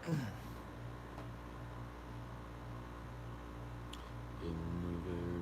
In the very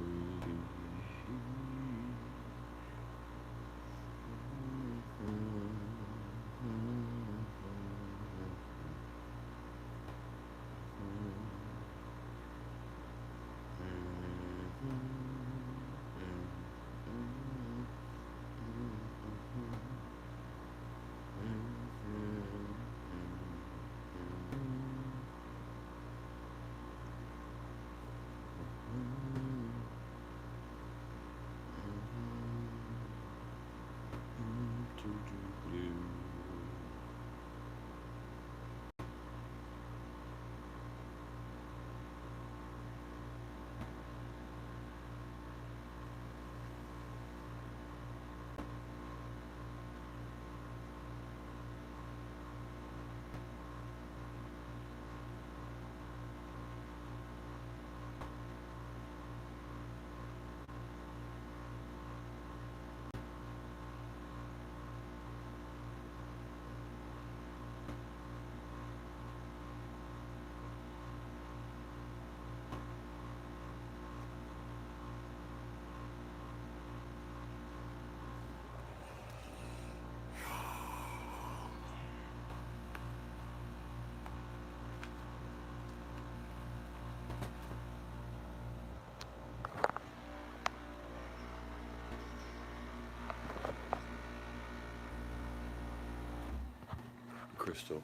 Crystal.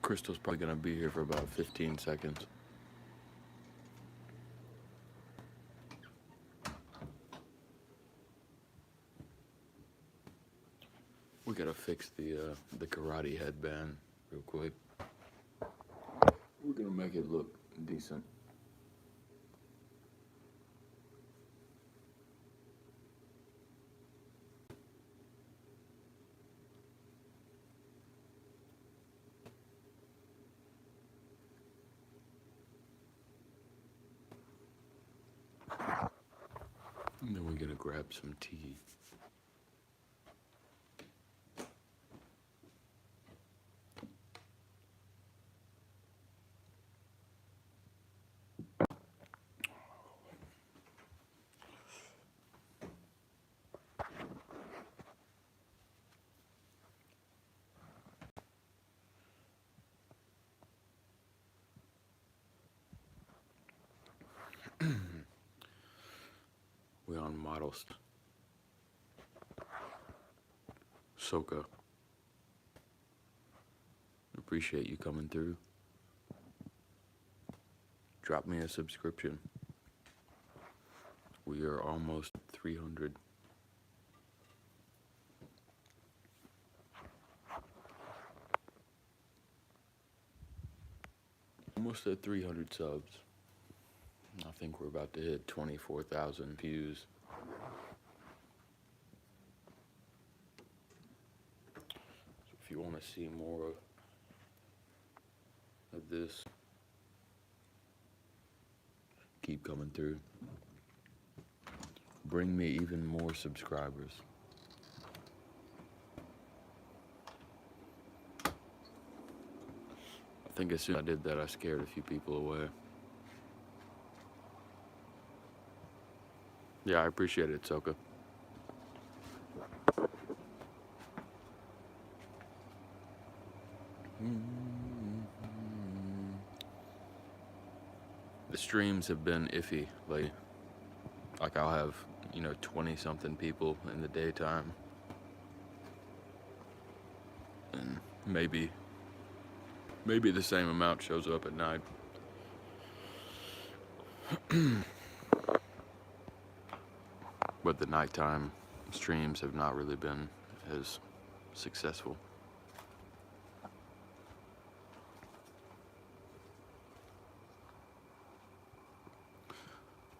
Crystal's probably gonna be here for about 15 seconds. We gotta fix the karate headband real quick. We're gonna make it look decent. And then we're gonna grab some tea. We're on models. Soka. Appreciate you coming through. Drop me a subscription. We are almost 300. Almost at 300 subs. I think we're about to hit 24,000 views. So if you want to see more of this, keep coming through. Bring me even more subscribers. I think as soon as I did that, I scared a few people away. Yeah, I appreciate it, Soka. The streams have been iffy lately. Like I'll have, 20 something people in the daytime. And maybe the same amount shows up at night. But the nighttime streams have not really been as successful.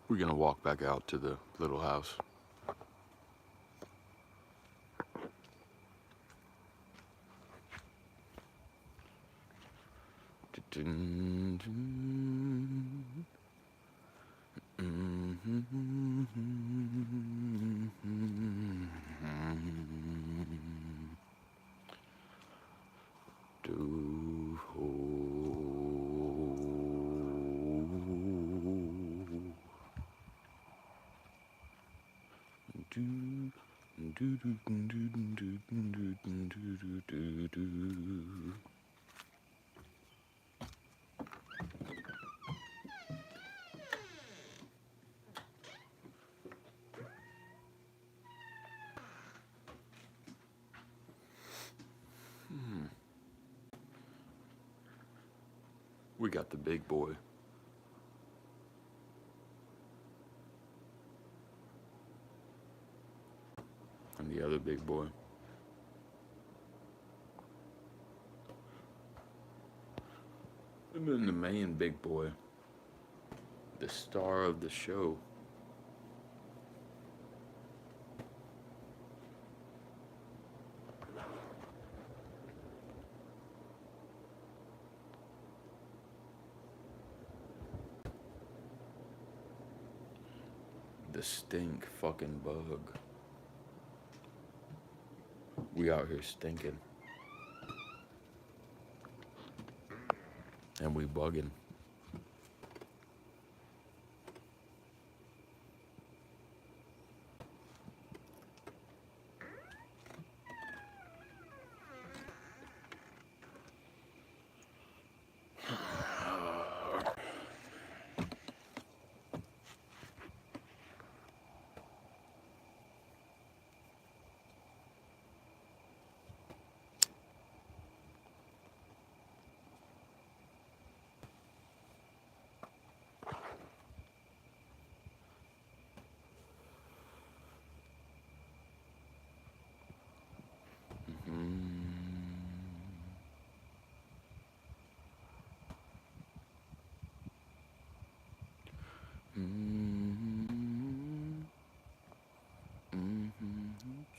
We're gonna walk back out to the little house. We got the big boy. And the other big boy. And then the main big boy. The star of the show. The stink fucking bug. We out here stinking. And we bugging.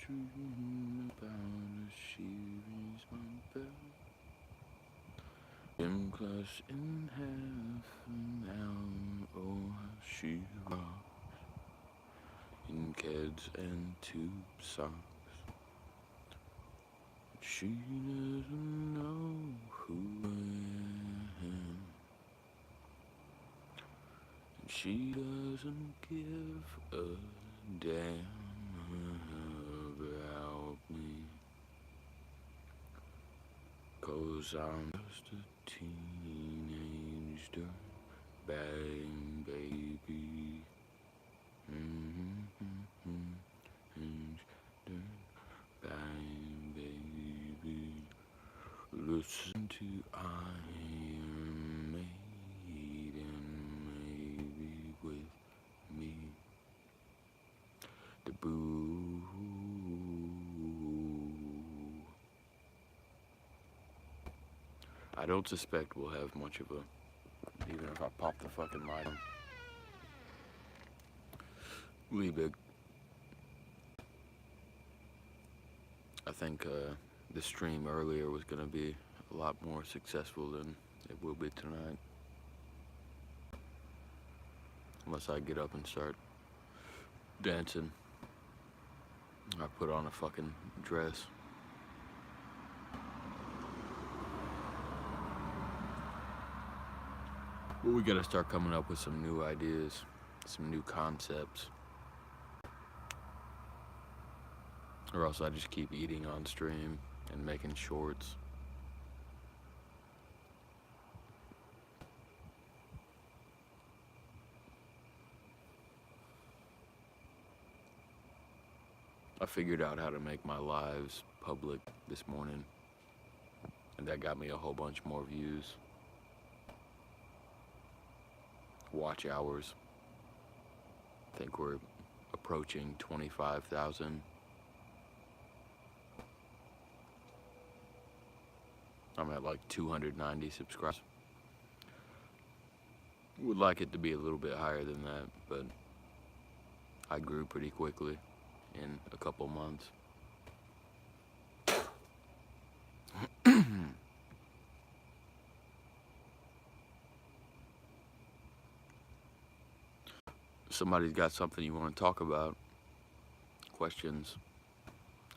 Dreaming about her, she rings my bell. Him clutched in half an hour, oh how she rocks in Keds and tube socks. She doesn't know who I am. She doesn't give a damn about me, 'cause I'm just a teenage dirtbag baby. Dirtbag baby. Listen to Iron Maiden, maybe with me. The boo. I don't suspect we'll have much of a, even if I pop the fucking light on. Really big. I think the stream earlier was gonna be a lot more successful than it will be tonight. Unless I get up and start dancing. I put on a fucking dress. But we gotta start coming up with some new ideas, some new concepts. Or else I just keep eating on stream and making shorts. I figured out how to make my lives public this morning, and that got me a whole bunch more views. Watch hours. I think we're approaching 25,000. I'm at like 290 subscribers. Would like it to be a little bit higher than that, but I grew pretty quickly in a couple months. Somebody's got something you want to talk about, questions.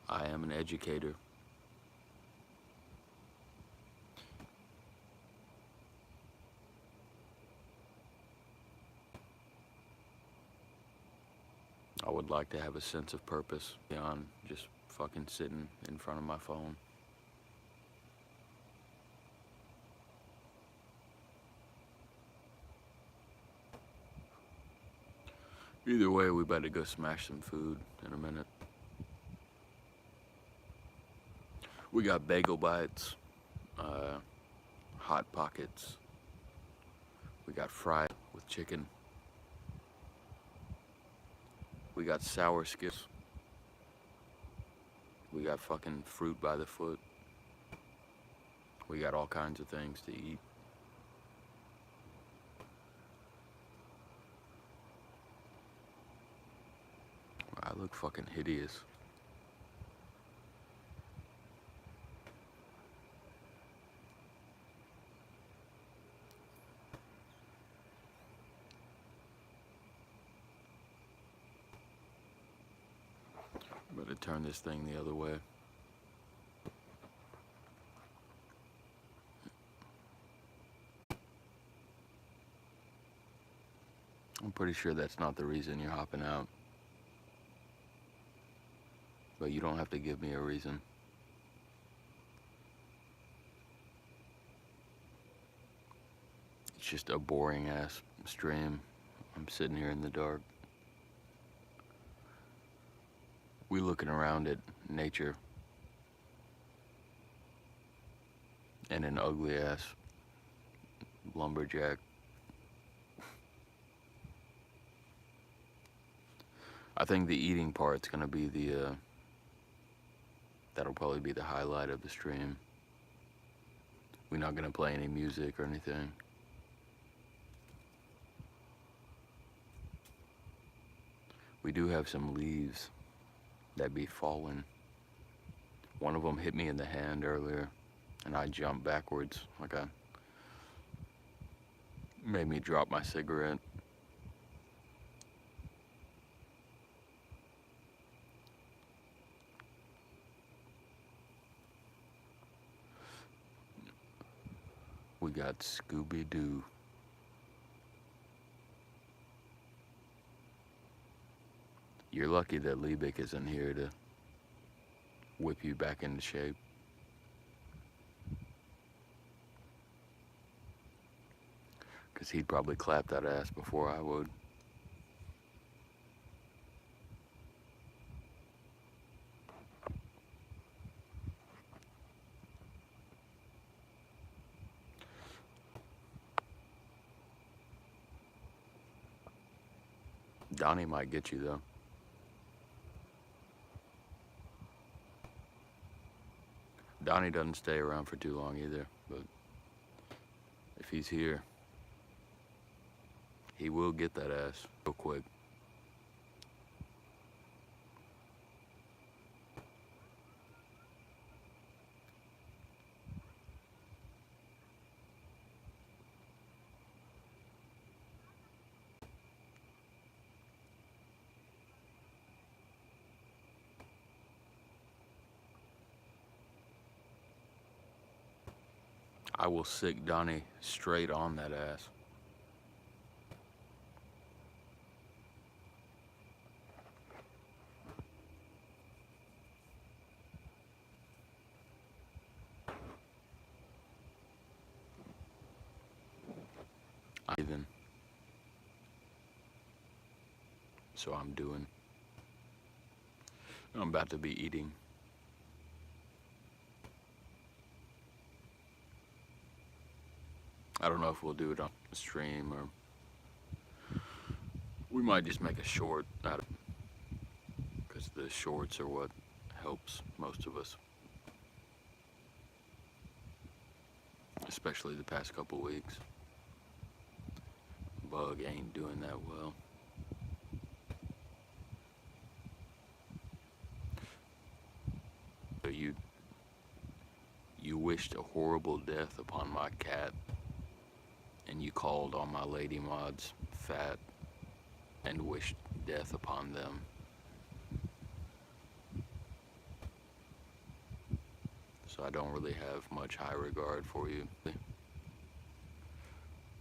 I am an educator. I would like to have a sense of purpose beyond just fucking sitting in front of my phone. Either way, we better go smash some food in a minute. We got bagel bites, hot pockets. We got fried with chicken. We got sour skips. We got fucking fruit by the foot. We got all kinds of things to eat. I look fucking hideous. Better turn this thing the other way. I'm pretty sure that's not the reason you're hopping out. But you don't have to give me a reason. It's just a boring ass stream. I'm sitting here in the dark. We looking around at nature and an ugly ass lumberjack. I think the eating part's gonna be that'll probably be the highlight of the stream. We're not gonna play any music or anything. We do have some leaves that be falling. One of them hit me in the hand earlier, and I jumped backwards, like made me drop my cigarette. We got Scooby-Doo. You're lucky that Liebig isn't here to whip you back into shape. Because he'd probably clap that ass before I would. Donnie might get you, though. Donnie doesn't stay around for too long either, but if he's here, he will get that ass real quick. I will sick Donnie straight on that ass. Even. So I'm about to be eating. I don't know if we'll do it on the stream or we might just make a short out of it, because the shorts are what helps most of us, especially the past couple weeks. Bug ain't doing that well. So you wished a horrible death upon my cat, and you called all my lady mods fat and wished death upon them. So I don't really have much high regard for you.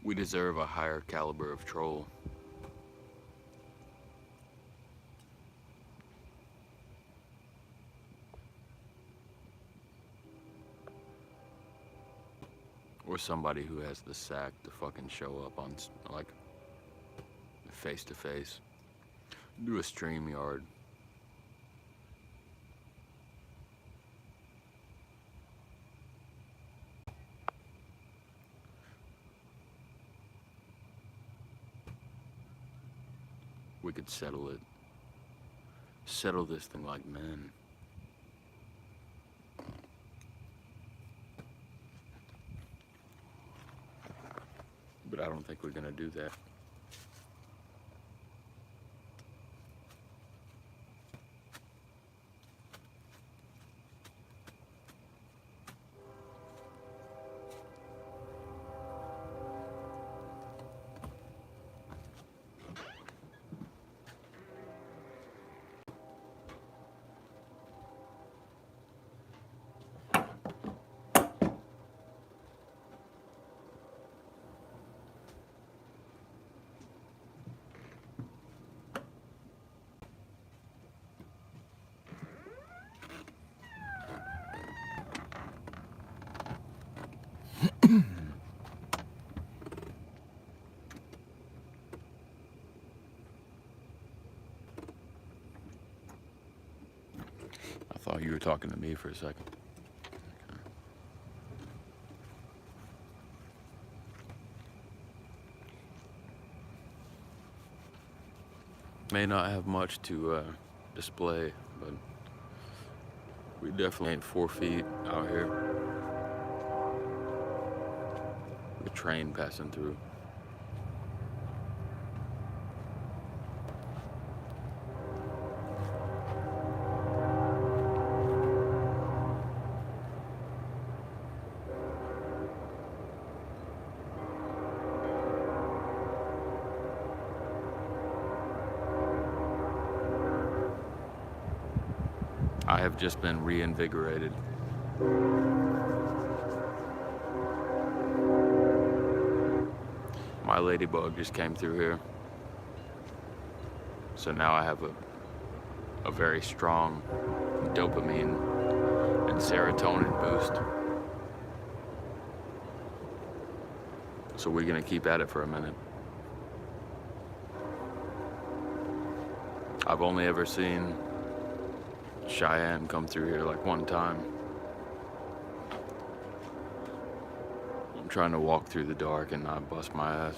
We deserve a higher caliber of troll. Or somebody who has the sack to fucking show up on, like, face to face. Do a StreamYard. We could settle it. Settle this thing like men. But I don't think we're gonna do that. I thought you were talking to me for a second. Okay. May not have much to display, but we definitely ain't 4 feet out here. The train passing through. I have just been reinvigorated. My ladybug just came through here. So now I have a very strong dopamine and serotonin boost. So we're gonna keep at it for a minute. I've only ever seen Cheyenne come through here like one time. I'm trying to walk through the dark and not bust my ass.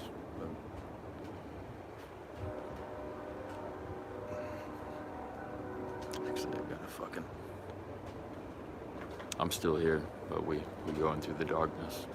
Actually, I gotta fucking... I'm still here, but we going through the darkness.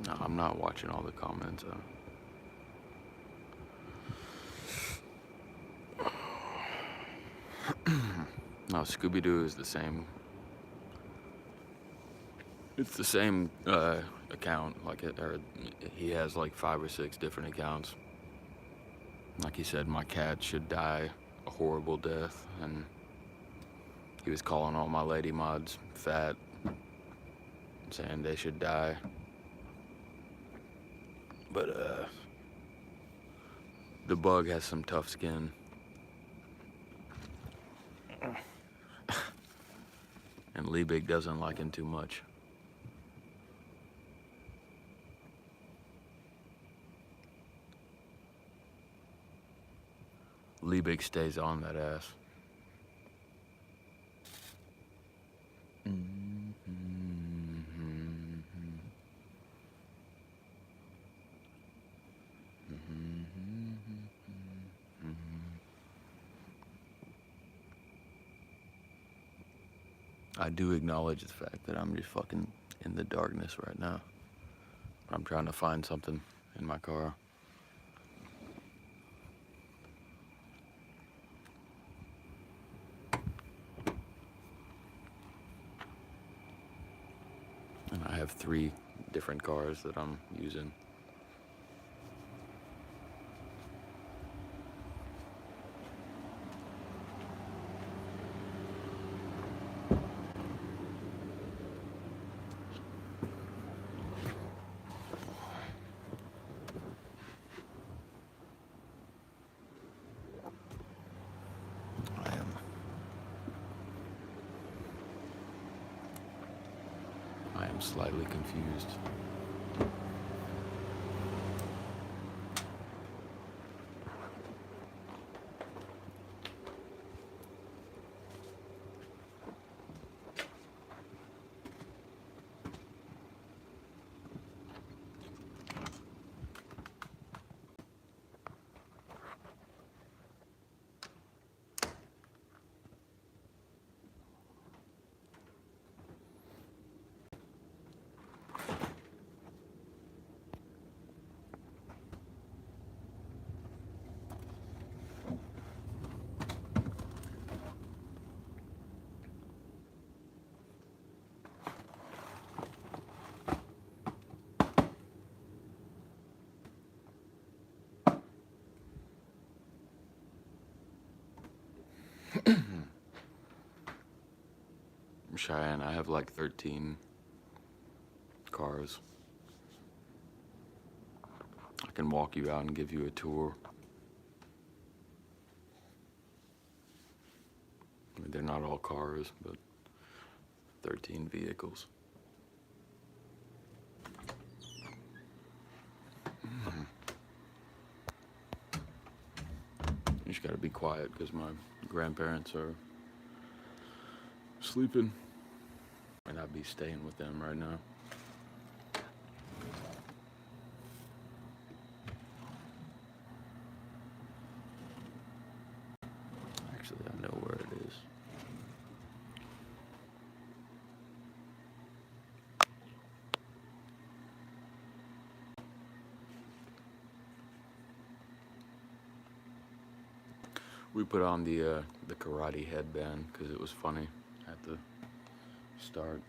No, I'm not watching all the comments. No, Scooby-Doo is the same. It's the same account. Like he has like 5 or 6 different accounts. Like he said, my cat should die a horrible death, and he was calling all my lady mods fat, saying they should die. But the bug has some tough skin. And Liebig doesn't like him too much. Liebig stays on that ass. I do acknowledge the fact that I'm just fucking in the darkness right now. I'm trying to find something in my car. And I have 3 different cars that I'm using. I am slightly confused. Cheyenne, I have like 13 cars. I can walk you out and give you a tour. I mean, they're not all cars, but 13 vehicles. You just gotta be quiet because my grandparents are sleeping, and I'd be staying with them right now. Actually, I know where it is. We put on the karate headband because it was funny at the start.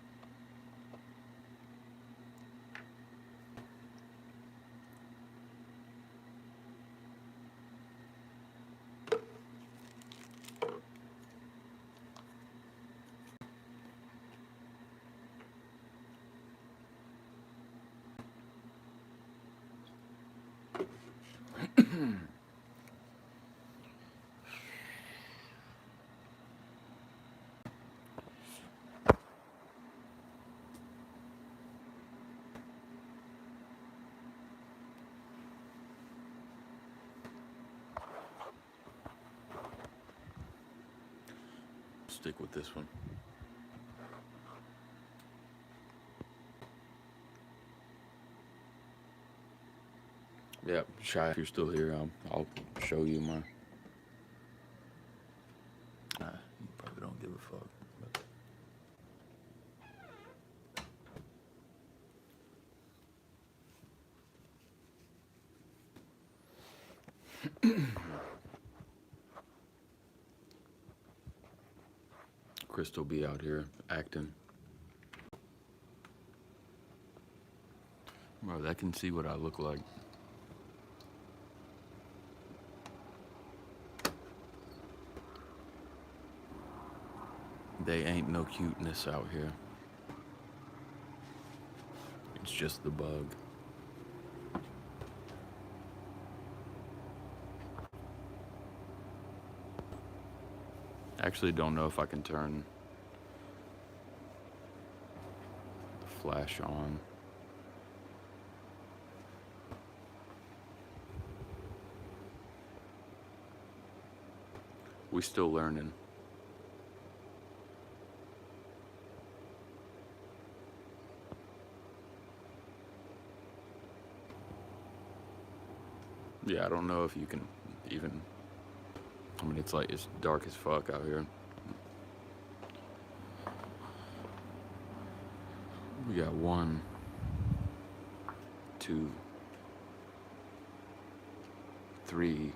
Stick with this one. Yeah, Shy, if you're still here, I'll show you my. You probably don't give a fuck. Crystal be out here acting. Bro, that can see what I look like. They ain't no cuteness out here. It's just the bug. Actually don't know if I can turn the flash on. We still learning. Yeah, I don't know if you can even, I mean, it's dark as fuck out here. We got 1, 2, 3,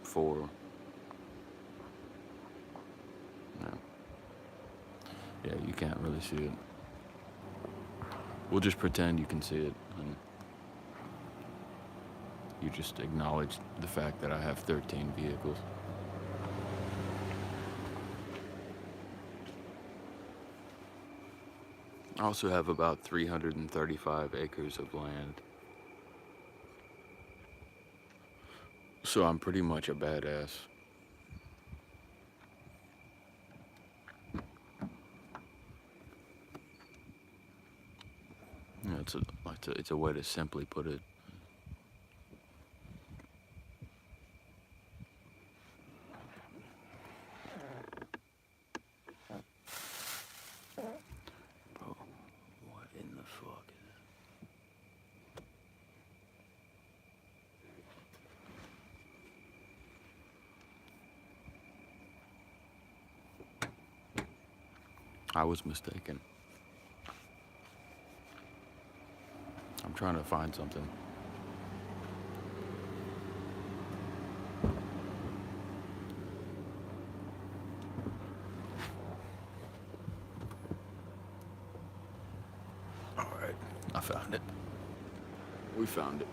4. No. Yeah, you can't really see it. We'll just pretend you can see it, and you just acknowledge the fact that I have 13 vehicles. I also have about 335 acres of land. So I'm pretty much a badass. You know, it's a way to simply put it. Bro, what in the fuck is it? I was mistaken. I'm trying to find something. Alright, I found it. We found it.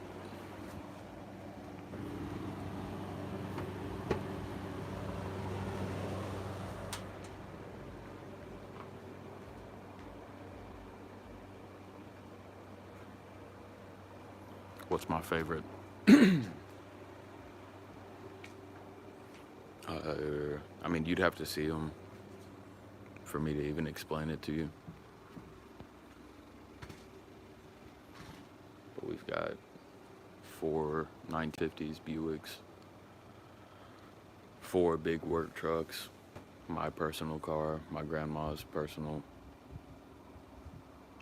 What's my favorite? I mean, you'd have to see them for me to even explain it to you. But we've got 4 950s Buicks, 4 big work trucks, my personal car, my grandma's personal.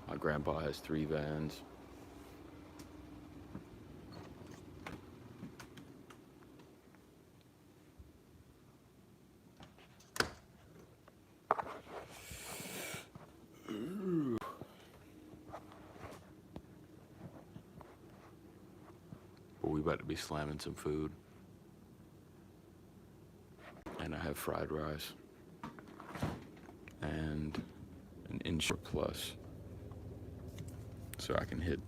My grandpa has 3 vans. But we about to be slamming some food. And I have fried rice. And an Ensure Plus. So I can hit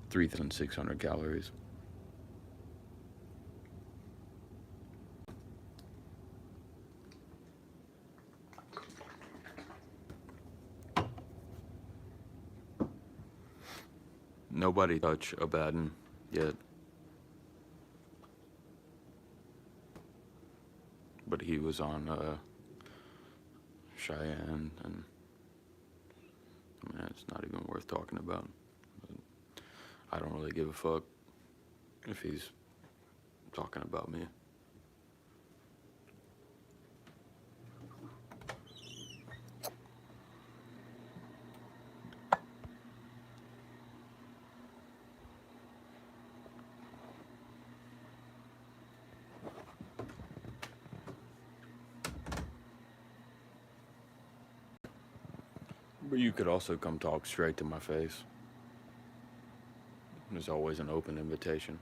3,600 calories. Nobody touched Abaddon yet. But he was on Cheyenne, and I mean, it's not even worth talking about. I don't really give a fuck if he's talking about me. But you could also come talk straight to my face. There's always an open invitation.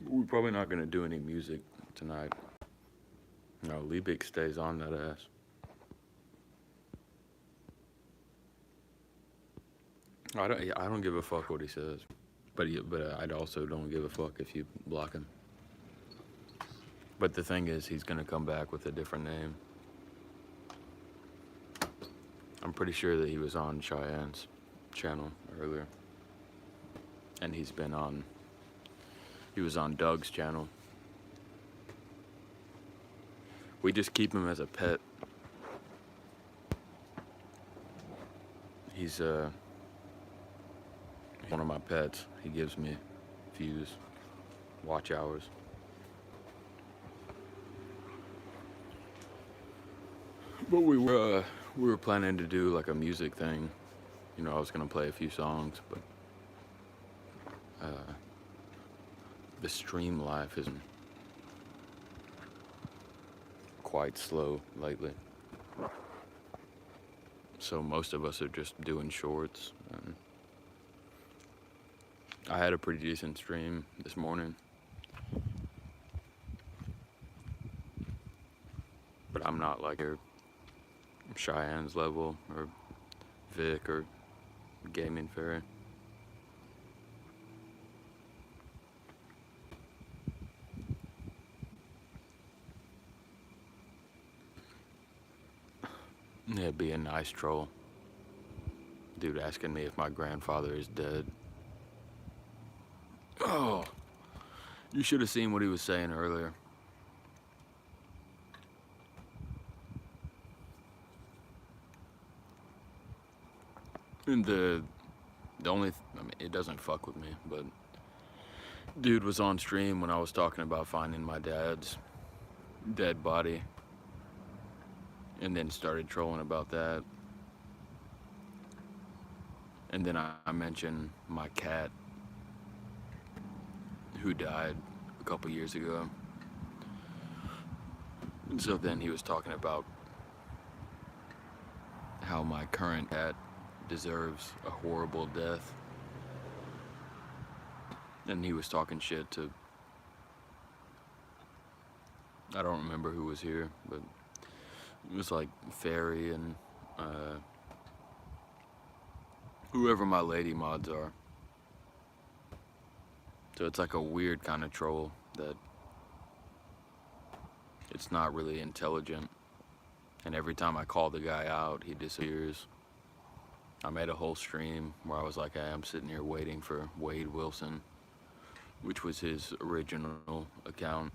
We're probably not gonna do any music tonight. No, Liebig stays on that ass. I don't give a fuck what he says, but I also don't give a fuck if you block him. But the thing is, he's gonna come back with a different name. I'm pretty sure that he was on Cheyenne's channel earlier, and he was on Doug's channel. We just keep him as a pet. He's one of my pets. He gives me views, watch hours. But we were planning to do like a music thing. You know, I was gonna play a few songs, but the stream life isn't quite slow lately. So most of us are just doing shorts. And I had a pretty decent stream this morning. But I'm not like Cheyenne's level or Vic or Gaming Fairy. Yeah, it'd be a nice troll. Dude asking me if my grandfather is dead. Oh, you should have seen what he was saying earlier. And the only, I mean, it doesn't fuck with me, but dude was on stream when I was talking about finding my dad's dead body, and then started trolling about that. And then I mentioned my cat who died a couple years ago. And so then he was talking about how my current cat deserves a horrible death. And he was talking shit to, I don't remember who was here, but it was like Fairy and whoever my lady mods are. So it's like a weird kind of troll that it's not really intelligent. And every time I call the guy out, he disappears. I made a whole stream where I was like, hey, I'm sitting here waiting for Wade Wilson, which was his original account.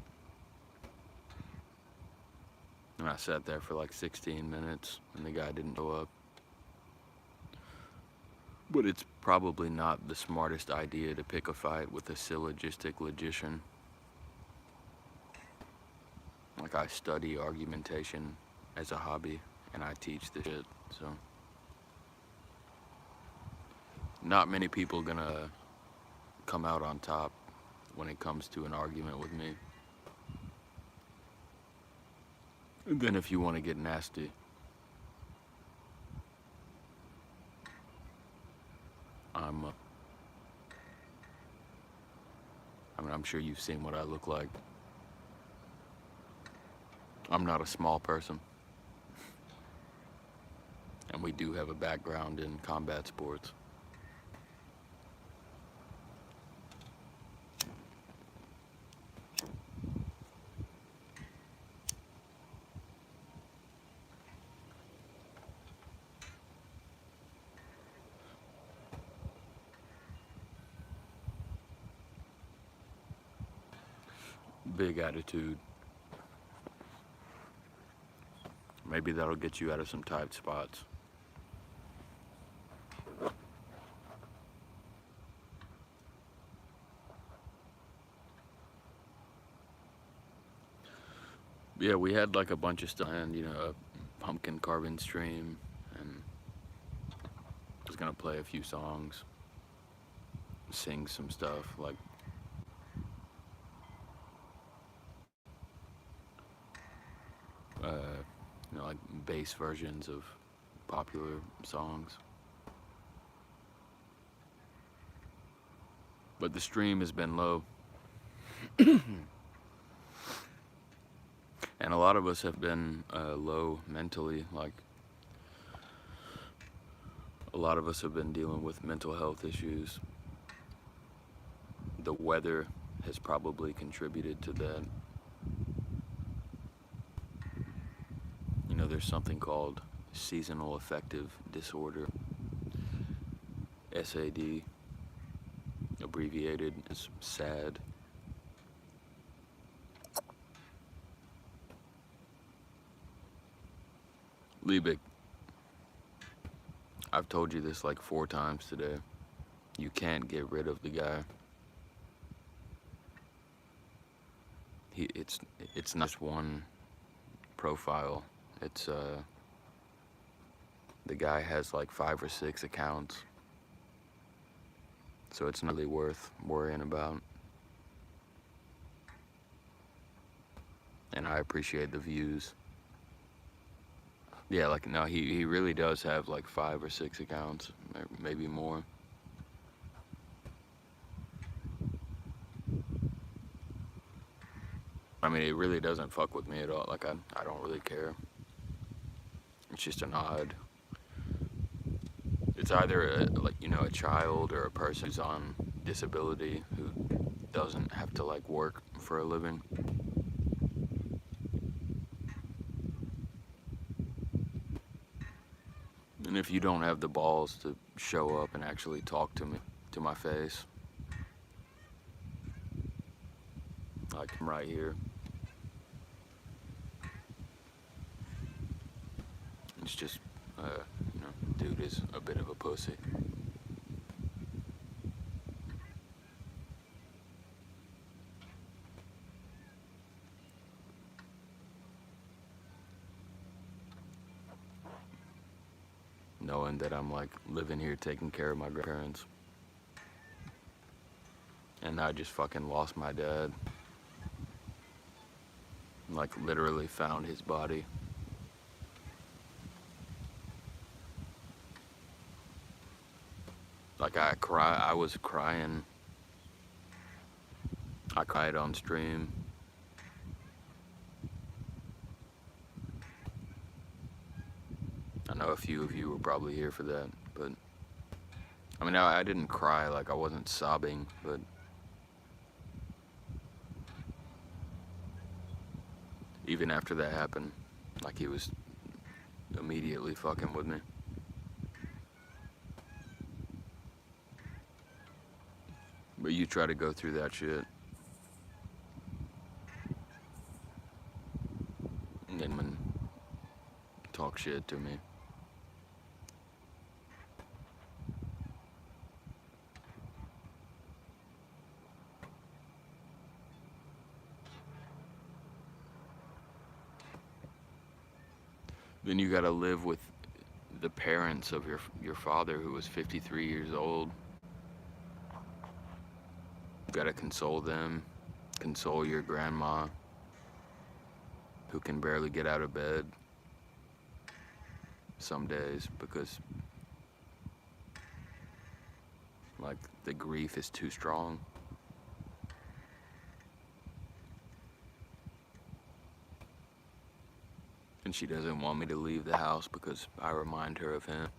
And I sat there for like 16 minutes and the guy didn't show up. But it's probably not the smartest idea to pick a fight with a syllogistic logician. Like, I study argumentation as a hobby and I teach this shit, so not many people gonna come out on top when it comes to an argument with me. And then if you want to get nasty, I'm sure you've seen what I look like. I'm not a small person. And we do have a background in combat sports. Big attitude. Maybe that'll get you out of some tight spots. Yeah, we had like a bunch of stuff and, you know, a pumpkin carving stream, and I was gonna play a few songs, sing some stuff, like you know, like bass versions of popular songs. But the stream has been low. And a lot of us have been low mentally. Like, A lot of us have been dealing with mental health issues. The weather has probably contributed to that. You know, there's something called seasonal affective disorder, SAD, abbreviated as SAD. Liebig, I've told you this like 4 times today. You can't get rid of the guy. It's not just one profile. It's the guy has like 5 or 6 accounts. So it's not really worth worrying about. And I appreciate the views. Yeah, like, no, he really does have like 5 or 6 accounts, maybe more. I mean, it really doesn't fuck with me at all. Like, I don't really care. It's just an odd. It's either like, you know, a child or a person who's on disability who doesn't have to like work for a living. And if you don't have the balls to show up and actually talk to me, to my face, like I'm right here, it's just, you know, dude is a bit of a pussy. Knowing that I'm like living here taking care of my grandparents. And I just fucking lost my dad. Like literally found his body. Like I was crying. I cried on stream. I know a few of you were probably here for that, but I mean, I didn't cry, like I wasn't sobbing, but even after that happened, like he was immediately fucking with me. But you try to go through that shit, and then talk shit to me. Then you gotta live with the parents of your father who was 53 years old. You gotta console them, console your grandma who can barely get out of bed some days because like the grief is too strong. And she doesn't want me to leave the house because I remind her of him.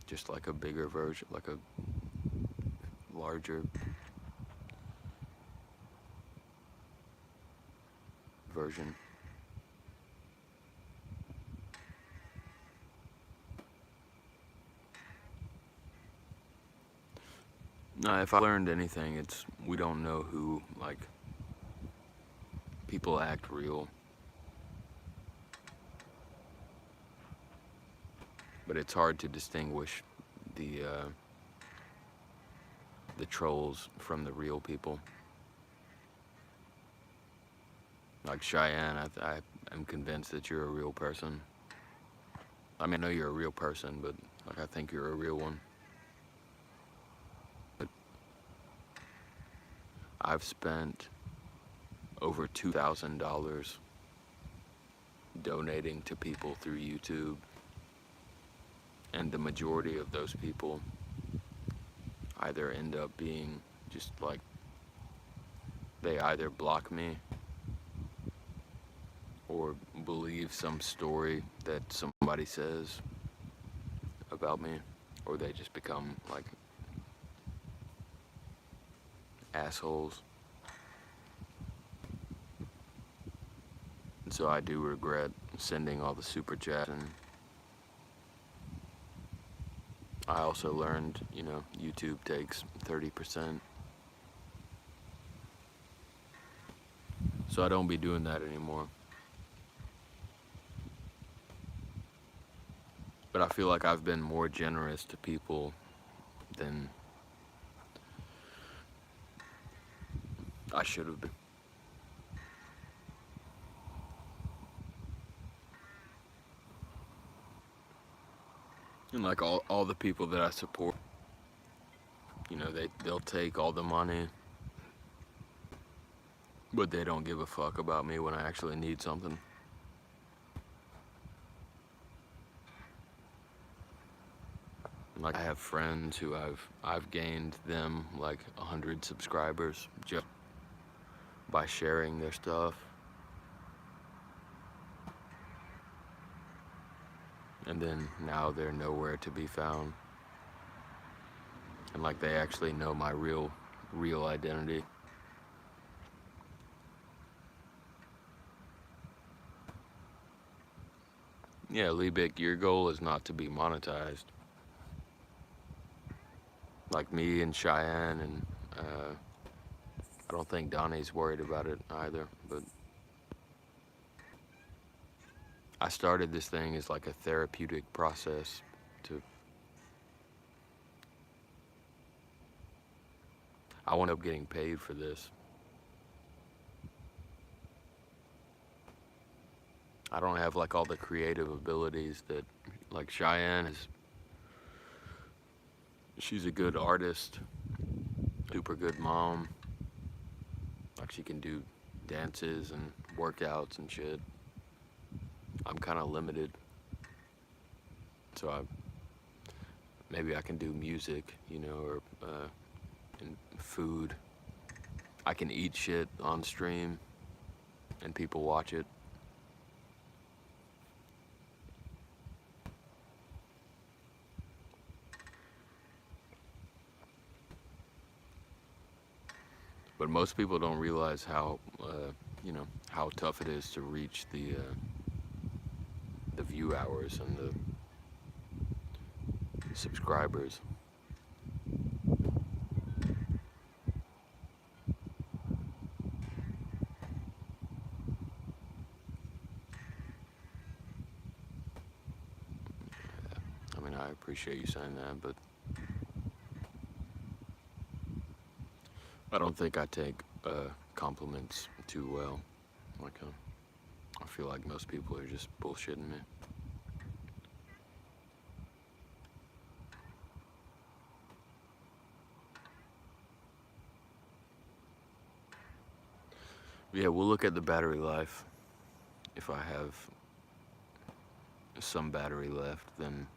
Just like a bigger version, like a larger version. No, if I learned anything, it's we don't know who, like, people act real. But it's hard to distinguish the trolls from the real people. Like Cheyenne, I am convinced that you're a real person. I mean, I know you're a real person, but like I think you're a real one. But I've spent over $2,000 donating to people through YouTube. And the majority of those people either end up being just like, they either block me or believe some story that somebody says about me. or they just become like assholes. And so I do regret sending all the super chats, and I also learned, you know, YouTube takes 30%. So I don't be doing that anymore. But I feel like I've been more generous to people than I should have been. And like all the people that I support, you know, they'll take all the money, but they don't give a fuck about me when I actually need something. Like I have friends who I've gained them like 100 subscribers just by sharing their stuff. And then now they're nowhere to be found. And like they actually know my real identity. Yeah, Liebig, your goal is not to be monetized. Like me and Cheyenne, and I don't think Donnie's worried about it either, but I started this thing as like a therapeutic process to, I wound up getting paid for this. I don't have like all the creative abilities that like Cheyenne is. She's a good artist, super good mom. Like she can do dances and workouts and shit. I'm kind of limited. So maybe I can do music, you know, or and food. I can eat shit on stream and people watch it. But most people don't realize how, you know, how tough it is to reach the view hours and the subscribers. I mean, I appreciate you saying that, but I don't think I take compliments too well. Like, I feel like most people are just bullshitting me. Yeah, we'll look at the battery life. If I have some battery left, then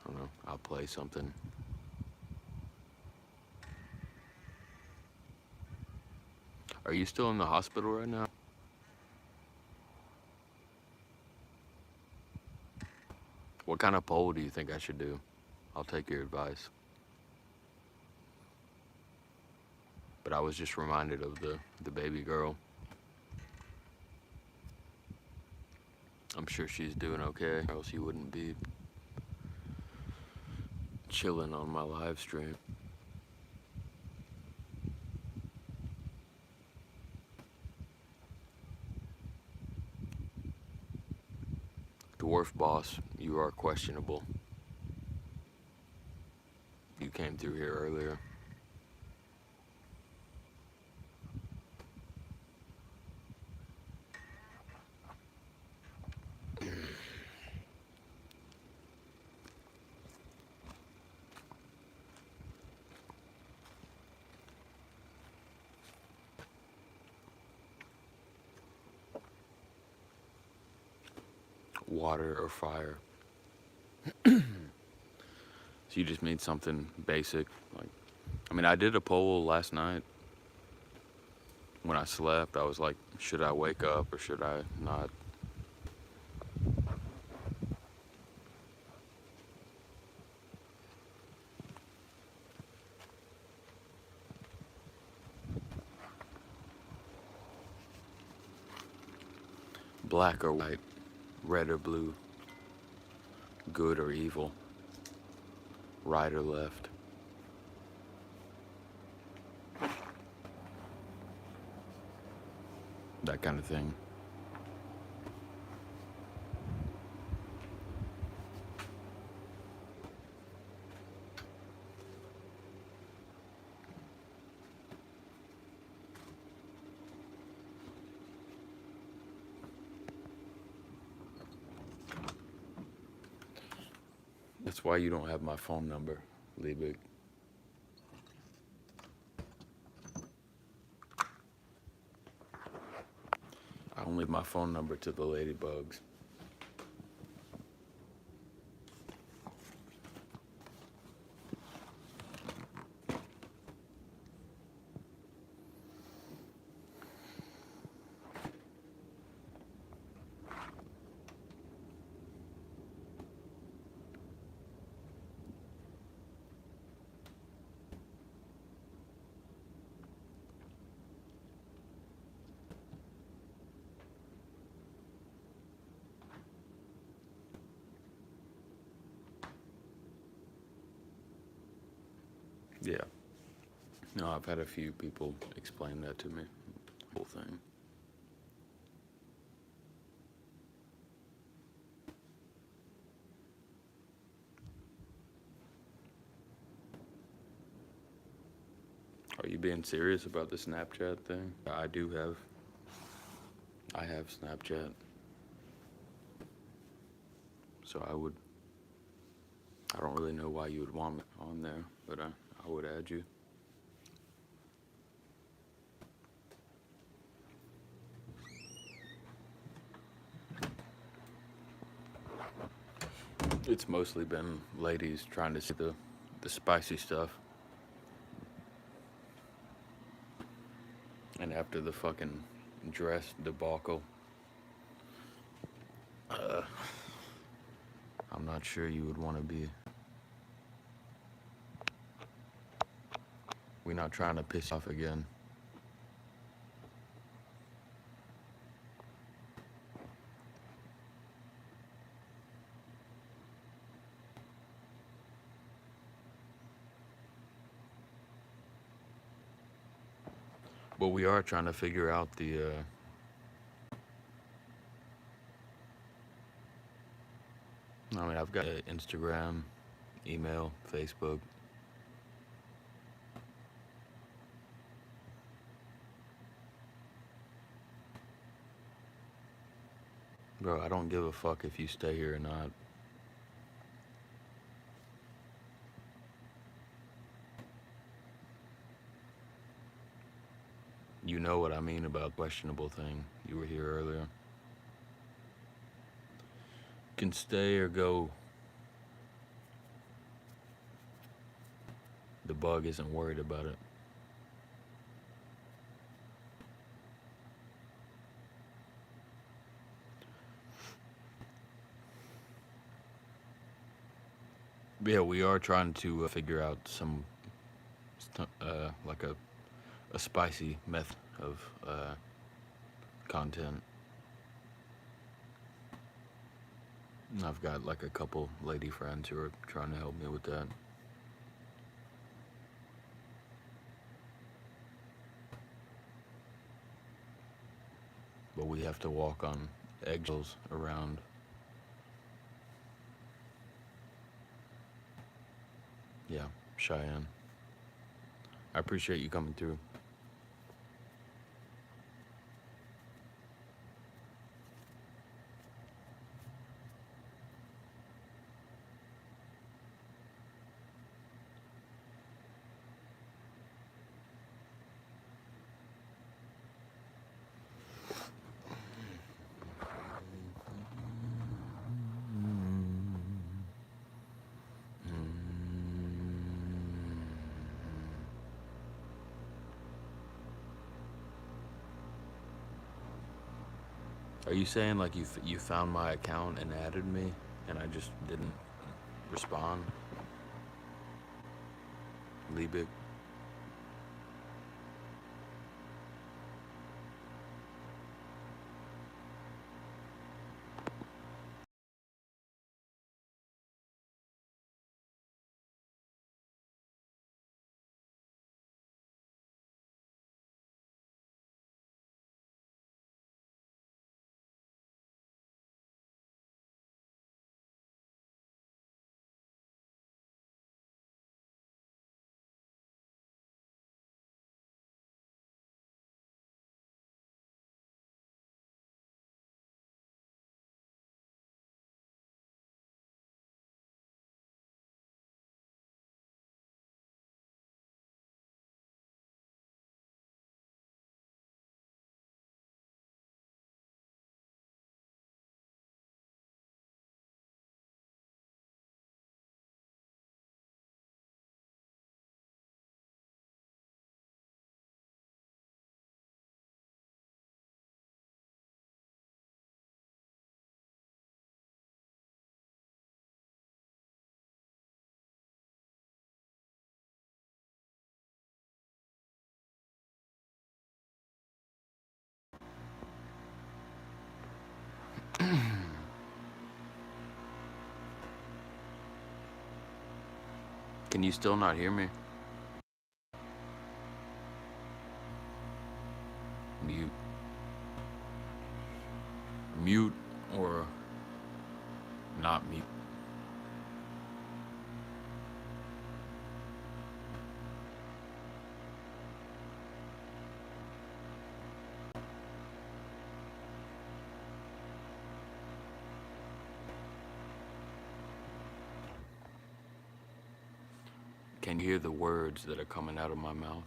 I don't know, I'll play something. Are you still in the hospital right now? What kind of poll do you think I should do? I'll take your advice. But I was just reminded of the baby girl. I'm sure she's doing okay, or else you wouldn't be chilling on my live stream. Dwarf Boss, you are questionable. You came through here earlier. Water or fire. So you just need something basic. Like, I mean, I did a poll last night. When I slept, I was like, should I wake up or should I not? Black or white, red or blue, good or evil, right or left. That kind of thing. That's why you don't have my phone number, Liebig. I only give my phone number to the ladybugs. Yeah. No, I've had a few people explain that to me. The whole thing. Are you being serious about the Snapchat thing? I have Snapchat. So I don't really know why you would want me on there, but I would add you. It's mostly been ladies trying to see the spicy stuff. And after the fucking dress debacle, I'm not sure you would want to be. We're not trying to piss you off again. But we are trying to figure out I mean, I've got Instagram, email, Facebook. Bro, I don't give a fuck if you stay here or not. You know what I mean about questionable thing. You were here earlier. Can stay or go. The bug isn't worried about it. Yeah, we are trying to figure out some, like a spicy method of content. And I've got like a couple lady friends who are trying to help me with that. But we have to walk on eggshells around. Yeah, Cheyenne. I appreciate you coming through. Are you saying like you found my account and added me, and I just didn't respond? Liebig? Can you still not hear me? Mute. Mute or not mute. Can you hear the words that are coming out of my mouth?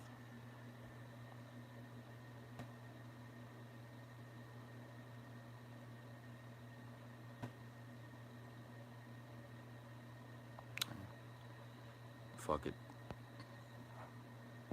Fuck it.